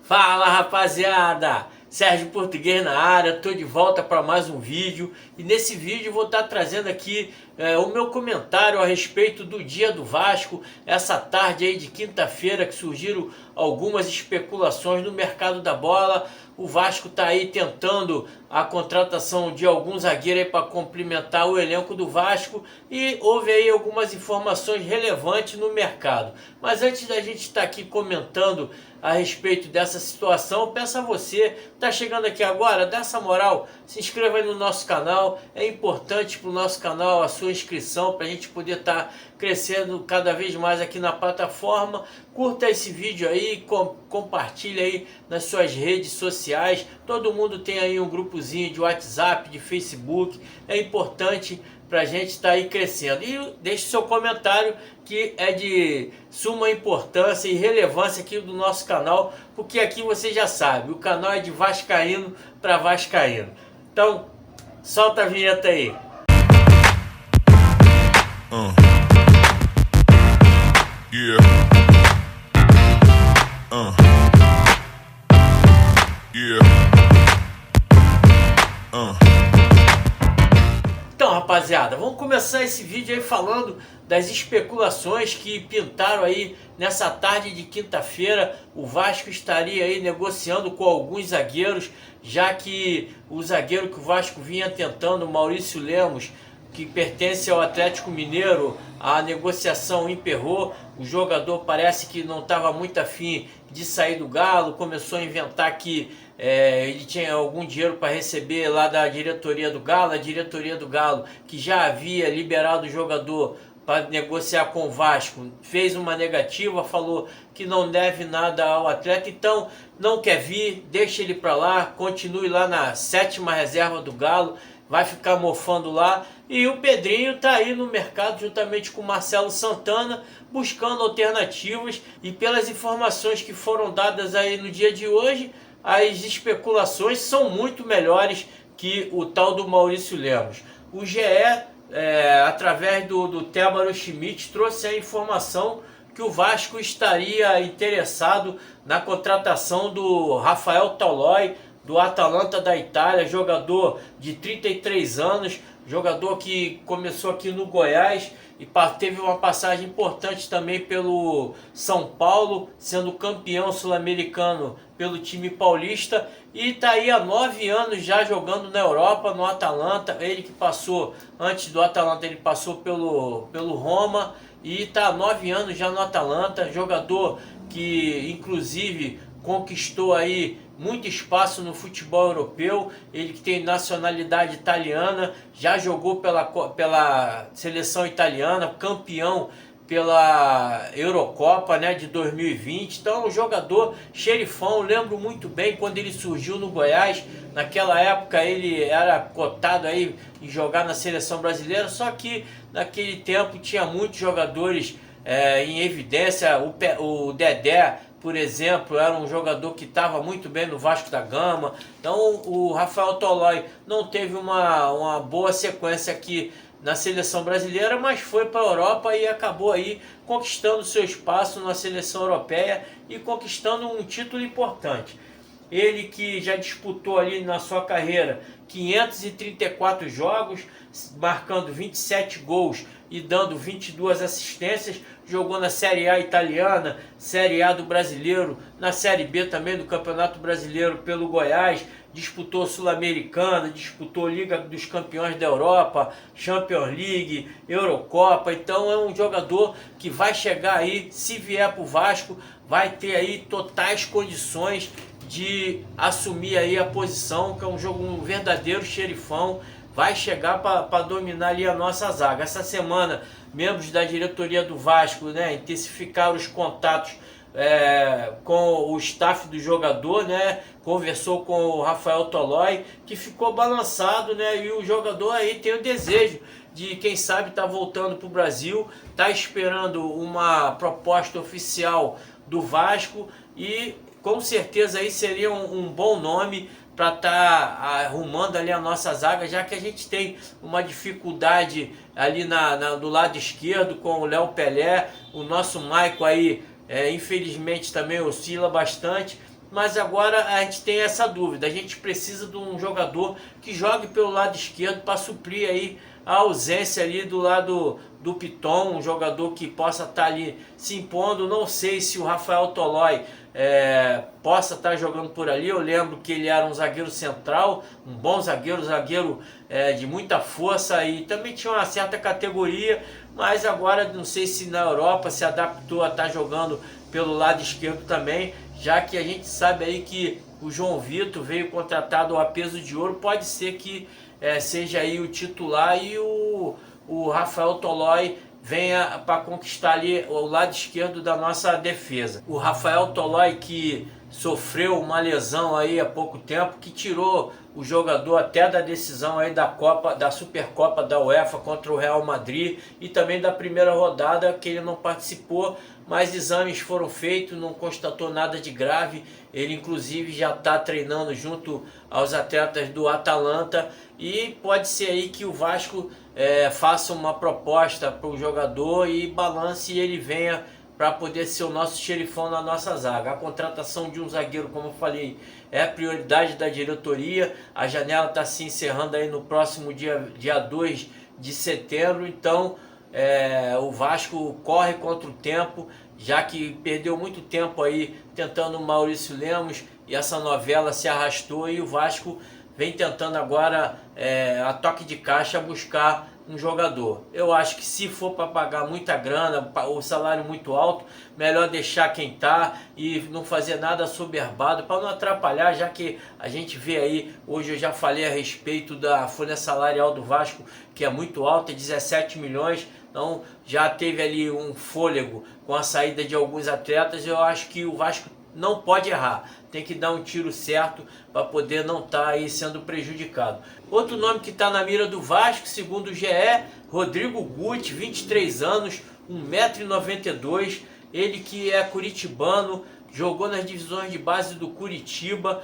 Fala, rapaziada, Sérgio Português na área, tô de volta para mais um vídeo e nesse vídeo vou estar trazendo aqui o meu comentário a respeito do dia do Vasco, essa tarde aí de quinta-feira que surgiram algumas especulações no mercado da bola. O Vasco tá aí tentando a contratação de algum zagueiro aí para complementar o elenco do Vasco e houve aí algumas informações relevantes no mercado. Mas antes da gente estar aqui comentando a respeito dessa situação, peço a você, tá chegando aqui agora, dá essa moral, se inscreva aí no nosso canal, é importante para o nosso canal a sua inscrição para a gente poder estar crescendo cada vez mais aqui na plataforma. Curta esse vídeo aí, compartilha aí nas suas redes sociais, todo mundo tem aí um grupozinho de WhatsApp, de Facebook, é importante para a gente estar aí crescendo. E deixe seu comentário que é de suma importância e relevância aqui do nosso canal, porque aqui você já sabe, o canal é de vascaíno para vascaíno. Então, solta a vinheta aí. Yeah. Yeah. Então, rapaziada, vamos começar esse vídeo aí falando das especulações que pintaram aí nessa tarde de quinta-feira. O Vasco estaria aí negociando com alguns zagueiros, já que o zagueiro que o Vasco vinha tentando, Maurício Lemos, que pertence ao Atlético Mineiro, a negociação emperrou. O jogador parece que não estava muito afim de sair do Galo, começou a inventar que ele tinha algum dinheiro para receber lá da diretoria do Galo, a diretoria do Galo, que já havia liberado o jogador para negociar com o Vasco, fez uma negativa, falou que não deve nada ao atleta, então não quer vir, deixa ele para lá, continue lá na 7ª reserva do Galo, vai ficar mofando lá. E o Pedrinho está aí no mercado juntamente com o Marcelo Santana, buscando alternativas, e pelas informações que foram dadas aí no dia de hoje, as especulações são muito melhores que o tal do Maurício Lemos. O GE, através do Tébaro Schmidt, trouxe a informação que o Vasco estaria interessado na contratação do Rafael Toloi, do Atalanta da Itália, jogador de 33 anos, jogador que começou aqui no Goiás e teve uma passagem importante também pelo São Paulo, sendo campeão sul-americano pelo time paulista, e está aí há 9 anos já jogando na Europa, no Atalanta. Ele que passou, antes do Atalanta, ele passou pelo Roma, e está há 9 anos já no Atalanta, jogador que inclusive conquistou aí muito espaço no futebol europeu. Ele que tem nacionalidade italiana, já jogou pela seleção italiana, campeão pela Eurocopa, né, de 2020. Então é um jogador xerifão. Lembro muito bem quando ele surgiu no Goiás. Naquela época ele era cotado aí em jogar na seleção brasileira, só que naquele tempo tinha muitos jogadores em evidência. O Dedé, por exemplo, era um jogador que estava muito bem no Vasco da Gama. Então o Rafael Toloi não teve uma boa sequência aqui na seleção brasileira, mas foi para a Europa e acabou aí conquistando seu espaço na seleção europeia e conquistando um título importante. Ele que já disputou ali na sua carreira 534 jogos, marcando 27 gols e dando 22 assistências, jogou na Série A italiana, Série A do Brasileiro, na Série B também do Campeonato Brasileiro pelo Goiás, disputou Sul-Americana, disputou Liga dos Campeões da Europa, Champions League, Eurocopa. Então é um jogador que vai chegar aí, se vier para o Vasco, vai ter aí totais condições de assumir aí a posição, que é um verdadeiro xerifão. Vai chegar para dominar ali a nossa zaga. Essa semana, membros da diretoria do Vasco, né, intensificaram os contatos com o staff do jogador, né, conversou com o Rafael Toloi, que ficou balançado, né, e o jogador aí tem o desejo de, quem sabe, tá voltando para o Brasil, tá esperando uma proposta oficial do Vasco, e com certeza aí seria um bom nome para estar arrumando ali a nossa zaga, já que a gente tem uma dificuldade ali do lado esquerdo com o Léo Pelé. O nosso Maicon aí infelizmente também oscila bastante. mas agora a gente tem essa dúvida. A gente precisa de um jogador que jogue pelo lado esquerdo para suprir aí a ausência ali do lado do Piton, um jogador que possa estar ali se impondo. Não sei se o Rafael Tolói possa estar jogando por ali. Eu lembro que ele era um zagueiro central, um bom zagueiro, de muita força e também tinha uma certa categoria, mas agora não sei se na Europa se adaptou a estar jogando pelo lado esquerdo também, já que a gente sabe aí que o João Vitor veio contratado a peso de ouro. Pode ser que seja aí o titular e o Rafael Tolói venha para conquistar ali o lado esquerdo da nossa defesa. O Rafael Tolói, que sofreu uma lesão aí há pouco tempo, que tirou o jogador até da decisão aí da Supercopa da UEFA contra o Real Madrid e também da primeira rodada, que ele não participou, mas exames foram feitos, não constatou nada de grave. Ele inclusive já está treinando junto aos atletas do Atalanta e pode ser aí que o Vasco faça uma proposta para o jogador e balance e ele venha para poder ser o nosso xerifão na nossa zaga. A contratação de um zagueiro, como eu falei, é a prioridade da diretoria. A janela está se encerrando aí no próximo dia 2 de setembro, então o Vasco corre contra o tempo, já que perdeu muito tempo aí tentando o Maurício Lemos e essa novela se arrastou e o Vasco vem tentando agora a toque de caixa buscar um jogador. Eu acho que se for para pagar muita grana, o salário muito alto, melhor deixar quem tá e não fazer nada soberbado para não atrapalhar, já que a gente vê aí, hoje eu já falei a respeito da folha salarial do Vasco, que é muito alta, 17 milhões, então já teve ali um fôlego com a saída de alguns atletas. Eu acho que o Vasco não pode errar, tem que dar um tiro certo para poder não estar aí sendo prejudicado. Outro nome que está na mira do Vasco, segundo o GE, Rodrigo Guti, 23 anos, 1,92 m, ele que é curitibano, jogou nas divisões de base do Curitiba,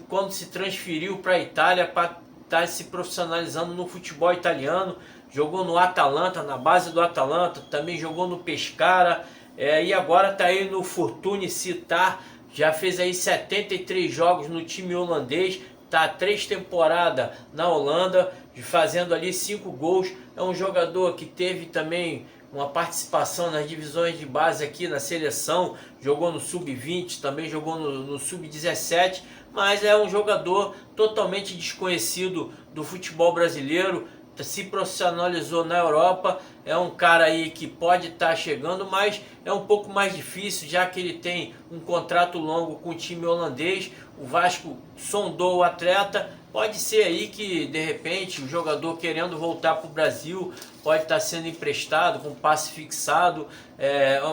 quando se transferiu para a Itália para estar se profissionalizando no futebol italiano, jogou no Atalanta, na base do Atalanta, também jogou no Pescara, e agora está aí no Fortuna Sittard. Já fez aí 73 jogos no time holandês, está há 3 temporadas na Holanda, fazendo ali 5 gols. É um jogador que teve também uma participação nas divisões de base aqui na seleção, jogou no Sub-20, também jogou no Sub-17, mas é um jogador totalmente desconhecido do futebol brasileiro, se profissionalizou na Europa. É um cara aí que pode estar chegando, mas é um pouco mais difícil, já que ele tem um contrato longo com o time holandês. O Vasco sondou o atleta, pode ser aí que de repente o jogador querendo voltar para o Brasil pode estar sendo emprestado com passe fixado,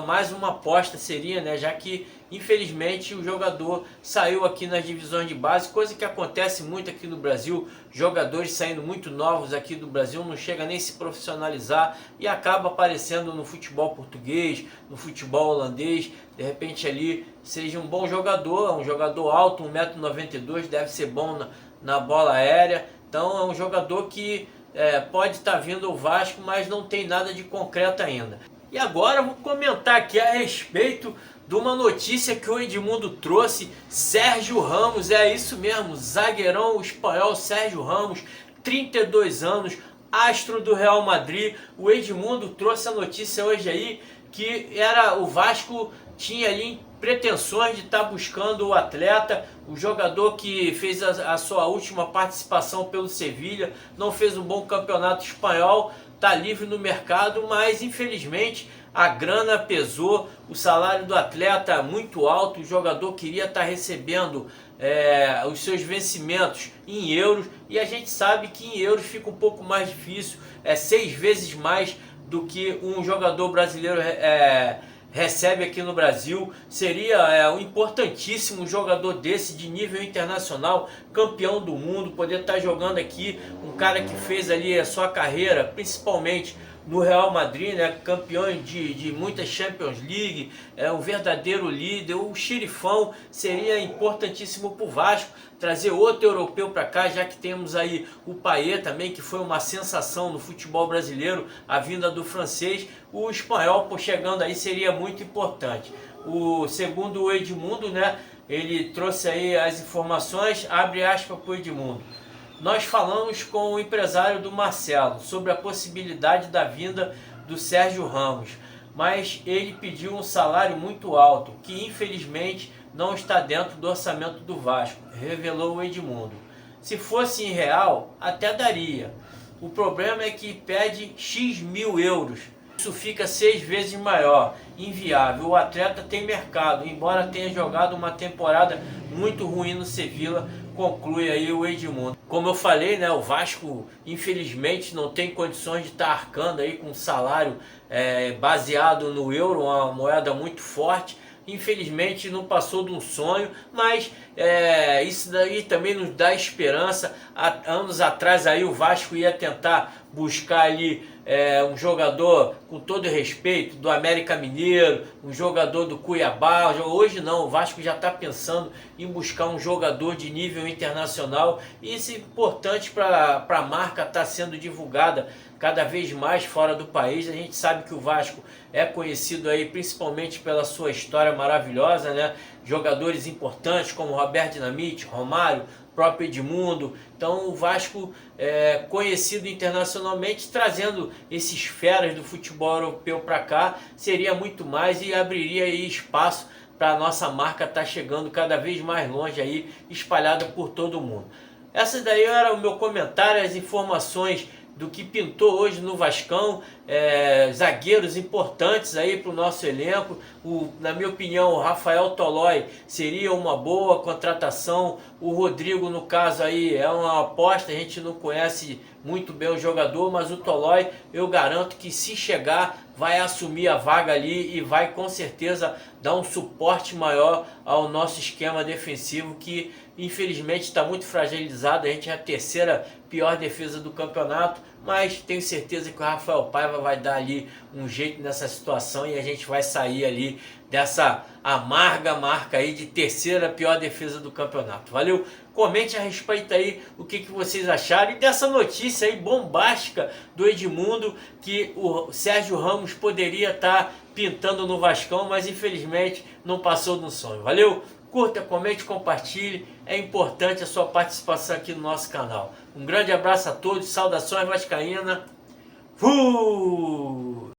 mais uma aposta seria, né, já que infelizmente o jogador saiu aqui nas divisões de base, coisa que acontece muito aqui no Brasil, jogadores saindo muito novos aqui do Brasil, não chega nem a se profissionalizar e acaba aparecendo no futebol português, no futebol holandês. De repente ali seja um bom jogador, um jogador alto, 1,92 m, deve ser bom na bola aérea, então é um jogador que pode estar vindo ao Vasco, mas não tem nada de concreto ainda. E agora eu vou comentar aqui a respeito de uma notícia que o Edmundo trouxe. Sérgio Ramos, é isso mesmo, zagueirão espanhol Sérgio Ramos, 32 anos, astro do Real Madrid. O Edmundo trouxe a notícia hoje aí que o Vasco tinha ali pretensões de estar buscando o atleta, o jogador que fez a sua última participação pelo Sevilha, não fez um bom campeonato espanhol, está livre no mercado, mas infelizmente a grana pesou, o salário do atleta muito alto, o jogador queria estar recebendo os seus vencimentos em euros, e a gente sabe que em euros fica um pouco mais difícil, 6 vezes mais do que um jogador brasileiro recebe aqui no Brasil. Seria um importantíssimo jogador desse, de nível internacional, campeão do mundo, poder estar jogando aqui, um cara que fez ali a sua carreira, principalmente no Real Madrid, né, campeão de muitas Champions League, um verdadeiro líder, o xerifão. Seria importantíssimo para o Vasco trazer outro europeu para cá, já que temos aí o Payet também, que foi uma sensação no futebol brasileiro, a vinda do francês. O espanhol chegando aí seria muito importante. segundo o Edmundo, né, ele trouxe aí as informações, abre aspas para o Edmundo. Nós falamos com o empresário do Marcelo sobre a possibilidade da vinda do Sérgio Ramos, mas ele pediu um salário muito alto, que infelizmente não está dentro do orçamento do Vasco, revelou o Edmundo. Se fosse em real, até daria. O problema é que pede X mil euros. Isso fica 6 vezes maior, inviável. O atleta tem mercado, embora tenha jogado uma temporada muito ruim no Sevilla, conclui aí o Edmundo. Como eu falei, né, o Vasco infelizmente não tem condições de estar arcando aí com um salário baseado no euro, uma moeda muito forte. Infelizmente não passou de um sonho, mas isso daí também nos dá esperança. Há anos atrás aí o Vasco ia tentar buscar ali um jogador, com todo respeito, do América Mineiro, um jogador do Cuiabá. Hoje não, o Vasco já está pensando em buscar um jogador de nível internacional, e isso é importante para a marca estar sendo divulgada cada vez mais fora do país. A gente sabe que o Vasco é conhecido aí principalmente pela sua história maravilhosa, né? Jogadores importantes como Roberto Dinamite, Romário, próprio Edmundo. Então o Vasco é conhecido internacionalmente, trazendo esses feras do futebol europeu para cá seria muito mais e abriria aí espaço para a nossa marca estar chegando cada vez mais longe aí, espalhada por todo o mundo. Essa daí era o meu comentário, as informações do que pintou hoje no Vascão, zagueiros importantes aí para o nosso elenco. Na minha opinião, o Rafael Tolói seria uma boa contratação. O Rodrigo, no caso aí, é uma aposta, a gente não conhece muito bem o jogador, mas o Tolói, eu garanto que se chegar, vai assumir a vaga ali e vai com certeza dar um suporte maior ao nosso esquema defensivo, que infelizmente está muito fragilizado. A gente é a terceira pior defesa do campeonato, mas tenho certeza que o Rafael Paiva vai dar ali um jeito nessa situação e a gente vai sair ali dessa amarga marca aí de terceira pior defesa do campeonato. Valeu? Comente a respeito aí o que vocês acharam e dessa notícia aí bombástica do Edmundo, que o Sérgio Ramos poderia estar pintando no Vascão, mas infelizmente não passou no sonho. Valeu? Curta, comente, compartilhe. É importante a sua participação aqui no nosso canal. Um grande abraço a todos, saudações vascaína. Fui!